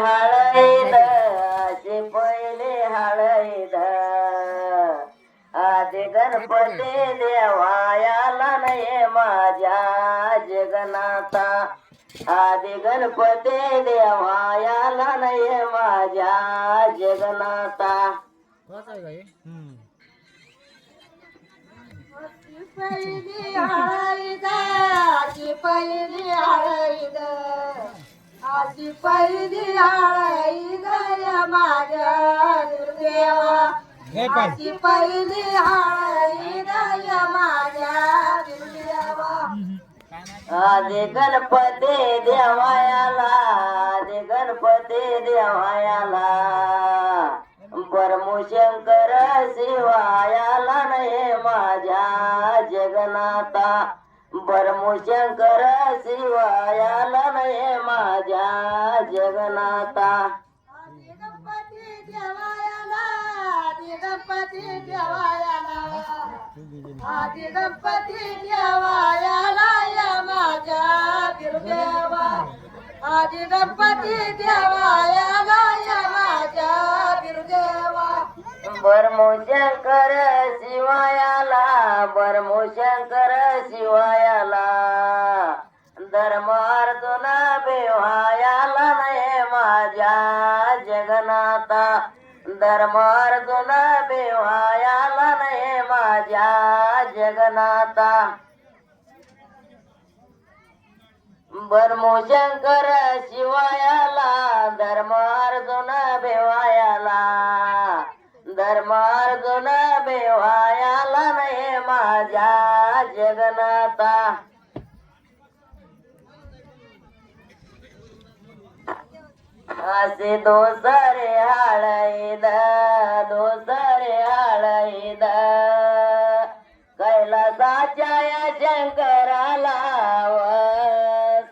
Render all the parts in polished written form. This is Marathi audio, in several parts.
हळद अशी पहिले हळद आधी गणपती देवायाला नाही माझ्या जगन्नाथा आधी गणपती देवायाला नाही माझ्या जगन्नाथा पहिली हळद आजी पहिली हळद आजी पहिली हळद या माझ्या दुर्देवा आजी पहिली हळद या माझ्या दुर्देवा आधी गणपती देवायाला आधी गणपती देवायाला परमशंकर शिवायाला नाही माझ्या जगन्नाथा परमशंकर शिवायाला नाही माझ्या जगन्नाथा गणपती देवायाला गणपती देवायाला आधी गणपती देवायाला या माझ्या दुर्देवा आधी गणपती देवायाला या माझ्या दुर्देवा परमशंकर शिवायाला परमशंकर शिवायाला धर्मार्जुन बेवायाला नाही माझ्या जगन्नाथा धर्मार्जुन बेवायाला नाही माझ्या जगन्नाथा परमशंकर शिवायाला धर्मार्जुन बेवायाला धर्मार्जुन बेवायाला नाही माझ्या जगन्नाथा असे दोसरे हळद दोसरे हळद कैलासाच्या या शंकराला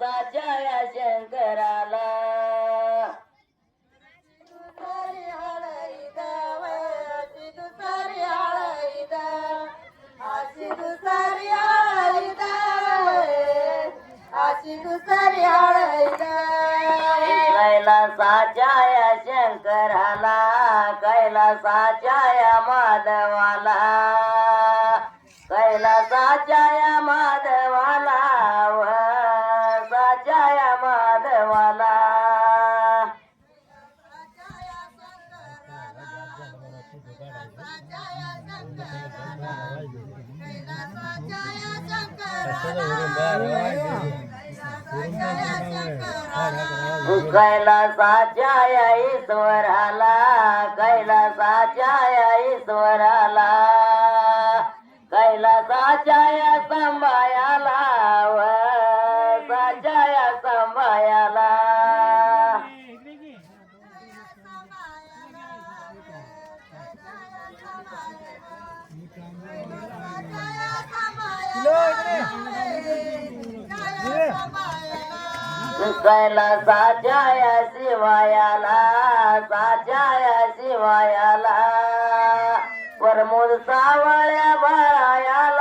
साच्या या शंकराला कैलासाच्या या शंकराला कैलासाच्या या माधवाला कैलासाच्या या माधवाला साच्या या माधवाला कैलासाच्या या ईश्वराला कैलासाच्या या ईश्वराला कैलासाच्या या संभायाला साच्या या संभायाला कैलासाच्या या शिवायाला साच्या या शिवायाला प्रमोद सावळ्या बाळायाला